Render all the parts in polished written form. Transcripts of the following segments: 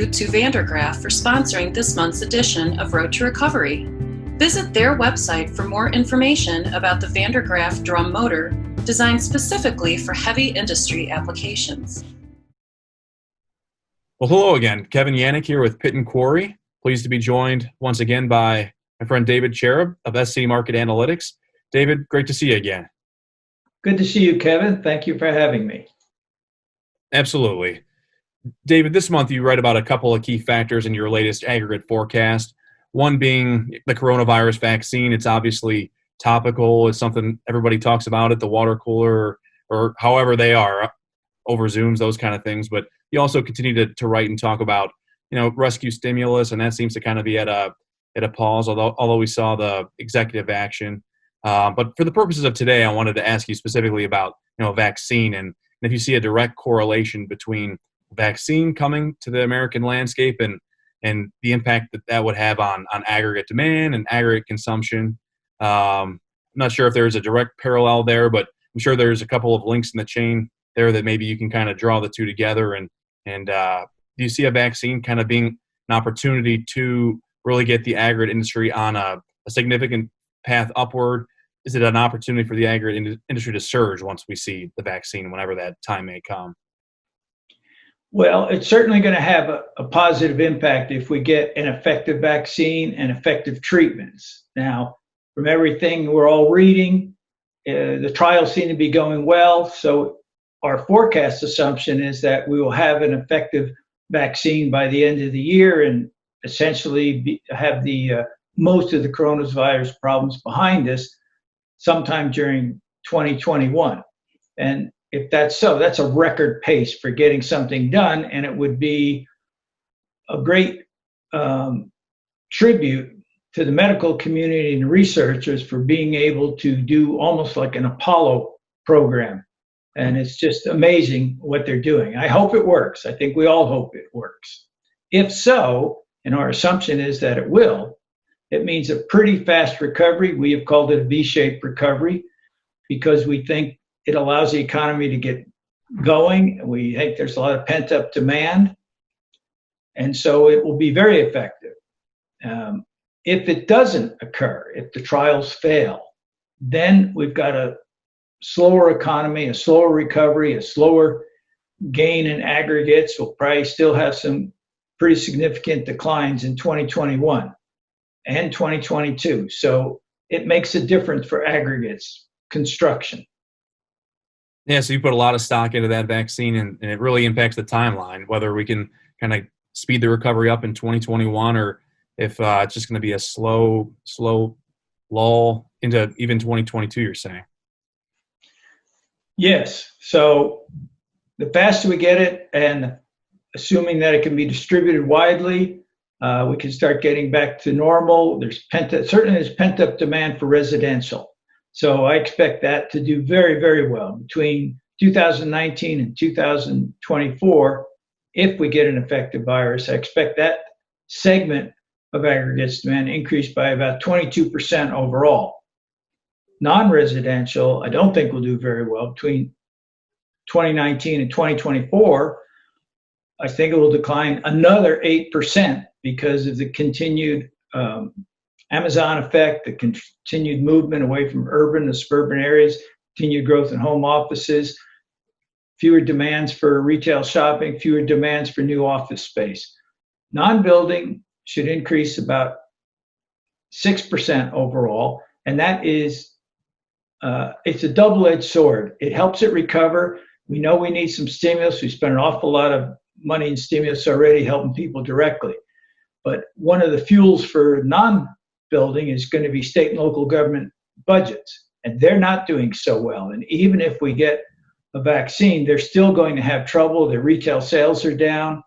you to Vandergraaf for sponsoring this month's edition of Road to Recovery. Visit their website for more information about the Vandergraaf drum motor designed specifically for heavy industry applications. Well, hello again. Kevin Yannick here with Pit and Quarry. Pleased to be joined once again by my friend David Chereb of SC Market Analytics. David, great to see you again. Good to see you, Kevin. Thank you for having me. Absolutely. David, this month you write about a couple of key factors in your latest aggregate forecast. One being the coronavirus vaccine. It's obviously topical. It's something everybody talks about at the water cooler or however they are, over Zooms, those kind of things. But you also continue to write and talk about, rescue stimulus, and that seems to kind of be at a pause, although we saw the executive action. But for the purposes of today, I wanted to ask you specifically about, vaccine and if you see a direct correlation between vaccine coming to the American landscape and the impact that would have on aggregate demand and aggregate consumption. I'm not sure if there's a direct parallel there, but I'm sure there's a couple of links in the chain there that maybe you can kind of draw the two together. And do you see a vaccine kind of being an opportunity to really get the aggregate industry on a significant path upward? Is it an opportunity for the aggregate industry to surge once we see the vaccine, whenever that time may come? Well, it's certainly going to have a positive impact if we get an effective vaccine and effective treatments. Now, from everything we're all reading, the trials seem to be going well. So our forecast assumption is that we will have an effective vaccine by the end of the year and essentially have the most of the coronavirus problems behind us sometime during 2021. And if that's so, that's a record pace for getting something done, and it would be a great tribute to the medical community and researchers for being able to do almost like an Apollo program. And it's just amazing what they're doing. I hope it works. I think we all hope it works. If so, and our assumption is that it will, it means a pretty fast recovery. We have called it a V-shaped recovery because we think it allows the economy to get going. We think there's a lot of pent-up demand. And so it will be very effective. If it doesn't occur, if the trials fail, then we've got a slower economy, a slower recovery, a slower gain in aggregates. We'll probably still have some pretty significant declines in 2021 and 2022. So it makes a difference for aggregates construction. Yeah, so you put a lot of stock into that vaccine, and it really impacts the timeline, whether we can kind of speed the recovery up in 2021 or if it's just going to be a slow lull into even 2022, you're saying. Yes. So the faster we get it, and assuming that it can be distributed widely, we can start getting back to normal. There's pent-up demand for residential. So I expect that to do very, very well between 2019 and 2024. If we get an effective virus, I expect that segment of aggregates demand increase by about 22% overall. Non-residential, I don't think will do very well. Between 2019 and 2024, I think it will decline another 8% because of the continued Amazon effect, the continued movement away from urban to suburban areas, continued growth in home offices, fewer demands for retail shopping, fewer demands for new office space. Non-building should increase about 6% overall, and that is, it's a double-edged sword. It helps it recover. We know we need some stimulus. We spent an awful lot of money in stimulus already, helping people directly. But one of the fuels for non-building is going to be state and local government budgets, and they're not doing so well. And even if we get a vaccine, they're still going to have trouble. Their retail sales are down.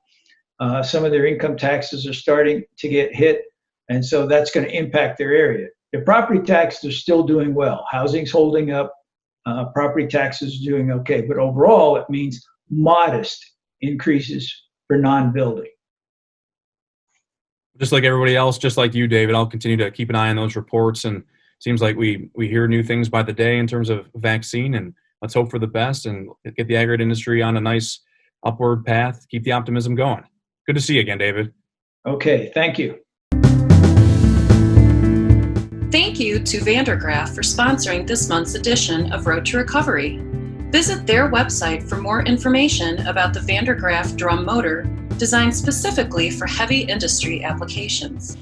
Some of their income taxes are starting to get hit, and so that's going to impact their area. Their property taxes are still doing well. Housing's holding up. Property taxes are doing okay. But overall, it means modest increases for non-building. Just like everybody else, just like you, David, I'll continue to keep an eye on those reports. And it seems like we hear new things by the day in terms of vaccine. And let's hope for the best and get the aggregate industry on a nice upward path, keep the optimism going. Good to see you again, David. Okay, thank you. Thank you to Vandergraaf for sponsoring this month's edition of Road to Recovery. Visit their website for more information about the Vandergraaf drum motor designed specifically for heavy industry applications.